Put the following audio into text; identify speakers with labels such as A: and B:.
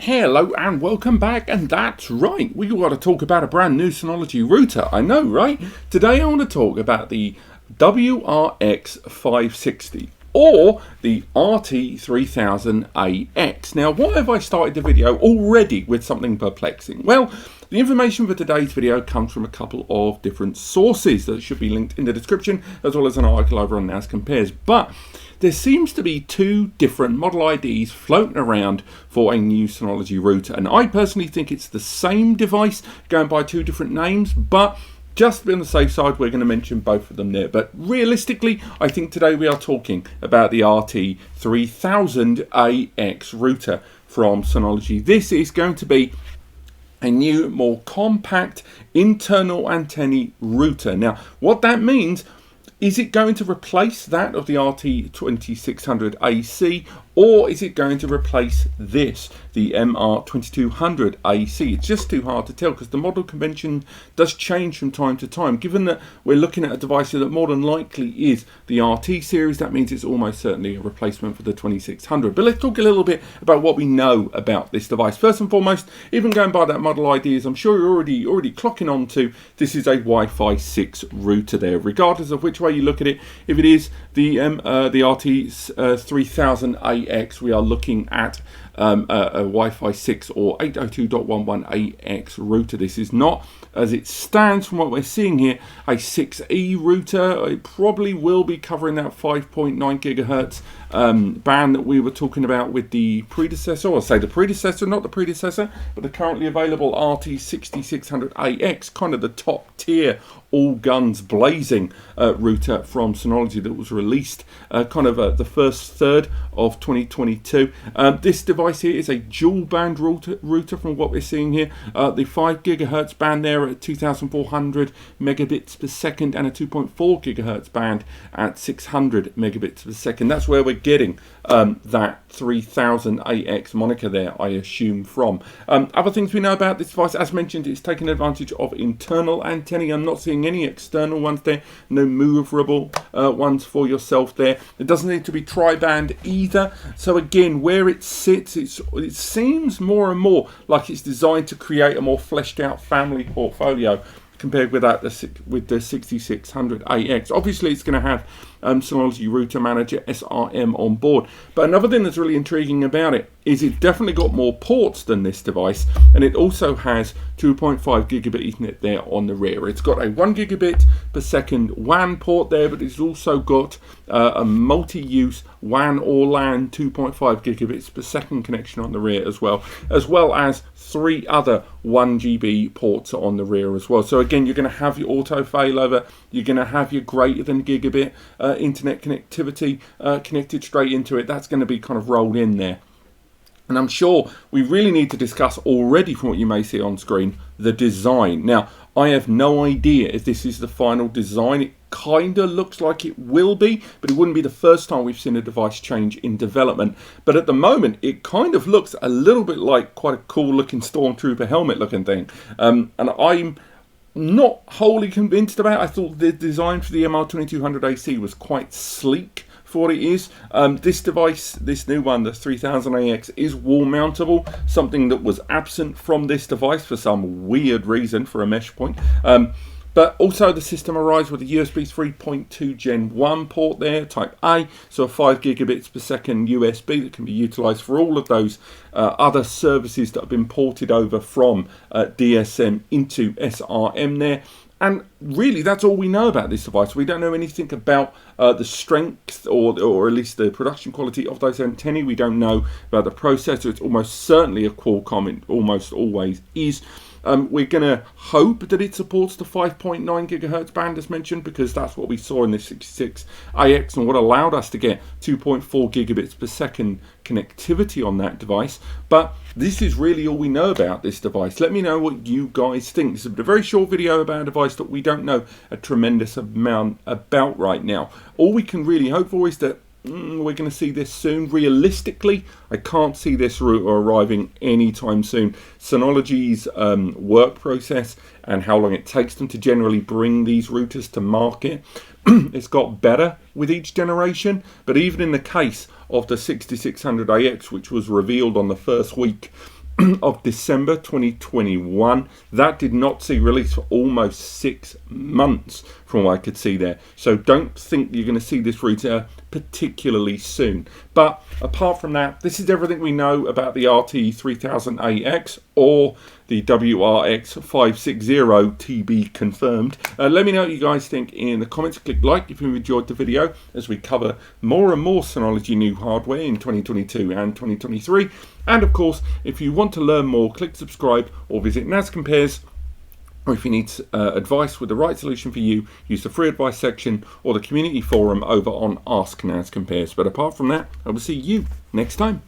A: Hello and welcome back, and that's right, we got to talk about a brand new Synology router, I know, right? Today I want to talk about the WRX560 or the RT3000ax. Now, why have I started the video already with something perplexing? Well, the information for today's video comes from a couple of different sources that should be linked in the description, as well as an article over on NAS Compares. But there seems to be two different model IDs floating around for a new Synology router, and I personally think it's the same device going by two different names, but just to be on the safe side, we're going to mention both of them there. But realistically, I think today we are talking about the RT3000ax router from Synology. This is going to be a new, more compact internal antennae router. Now, what that means, is it going to replace that of the RT6600ax, or is it going to replace this, the MR2200ax? It's just too hard to tell because the model convention does change from time to time. Given that we're looking at a device that more than likely is the RT series, that means it's almost certainly a replacement for the 2600. But let's talk a little bit about what we know about this device. First and foremost, even going by that model ID, as I'm sure you're already clocking on to, this is a Wi-Fi 6 router there, regardless of which way you look at it. If it is the RT3000ax, we are looking at a Wi-Fi 6 or 802.11ax router. This is not, as it stands from what we're seeing here, a 6E router. It probably will be covering that 5.9 gigahertz band that we were talking about with the predecessor, or say the predecessor, not the predecessor, but the currently available RT6600ax, kind of the top tier, all guns blazing router from Synology that was released the first third of 2022. This device here is a dual band router from what we're seeing here. The 5 gigahertz band there at 2400 megabits per second and a 2.4 gigahertz band at 600 megabits per second. That's where we're getting that 3000ax moniker there, I assume, from. Other things we know about this device, as mentioned, it's taking advantage of internal antennae. I'm not seeing any external ones there, no movable ones for yourself there. It doesn't need to be tri-band either. So again, where it sits, it seems more and more like it's designed to create a more fleshed out family portfolio compared with that with the 6600ax. Obviously, it's going to have Synology Router Manager SRM on board. But another thing that's really intriguing about it is it's definitely got more ports than this device, and it also has 2.5 gigabit Ethernet there on the rear. It's got a 1 gigabit per second WAN port there, but it's also got a multi-use WAN or LAN 2.5 gigabits per second connection on the rear as well as 3 other 1 GB ports on the rear as well. So again, you're going to have your auto failover, you're going to have your greater than gigabit internet connectivity connected straight into it. That's going to be kind of rolled in there. And I'm sure we really need to discuss already, from what you may see on screen, the design. Now, I have no idea if this is the final design. It kind of looks like it will be, but it wouldn't be the first time we've seen a device change in development. But at the moment, it kind of looks a little bit like quite a cool looking stormtrooper helmet looking thing. And I'm not wholly convinced about it. I thought the design for the MR2200ax was quite sleek for what it is. This device, this new one, the 3000ax, is wall mountable, something that was absent from this device for some weird reason for a mesh point. But also the system arrives with a USB 3.2 Gen 1 port there, type A, so a 5 gigabits per second USB that can be utilised for all of those other services that have been ported over from DSM into SRM there. And really, that's all we know about this device. We don't know anything about the strength or at least the production quality of those antennae. We don't know about the processor. It's almost certainly a Qualcomm. It almost always is. We're going to hope that it supports the 5.9 gigahertz band as mentioned, because that's what we saw in the 66ax and what allowed us to get 2.4 gigabits per second connectivity on that device. But this is really all we know about this device. Let me know what you guys think. This is a very short video about a device that we don't know a tremendous amount about right now. All we can really hope for is that we're going to see this soon. Realistically, I can't see this router arriving anytime soon. Synology's work process and how long it takes them to generally bring these routers to market, it's got better with each generation. But even in the case of the 6600ax, which was revealed on the first week of December 2021. That did not see release for almost 6 months from what I could see there. So don't think you're going to see this router particularly soon. But apart from that, this is everything we know about the RT3000ax or the WRX560 TB confirmed. Let me know what you guys think in the comments. Click like if you enjoyed the video as we cover more and more Synology new hardware in 2022 and 2023. And of course, if you want to learn more, click subscribe or visit NAS Compares. Or if you need advice with the right solution for you, use the free advice section or the community forum over on Ask NAS Compares. But apart from that, I will see you next time.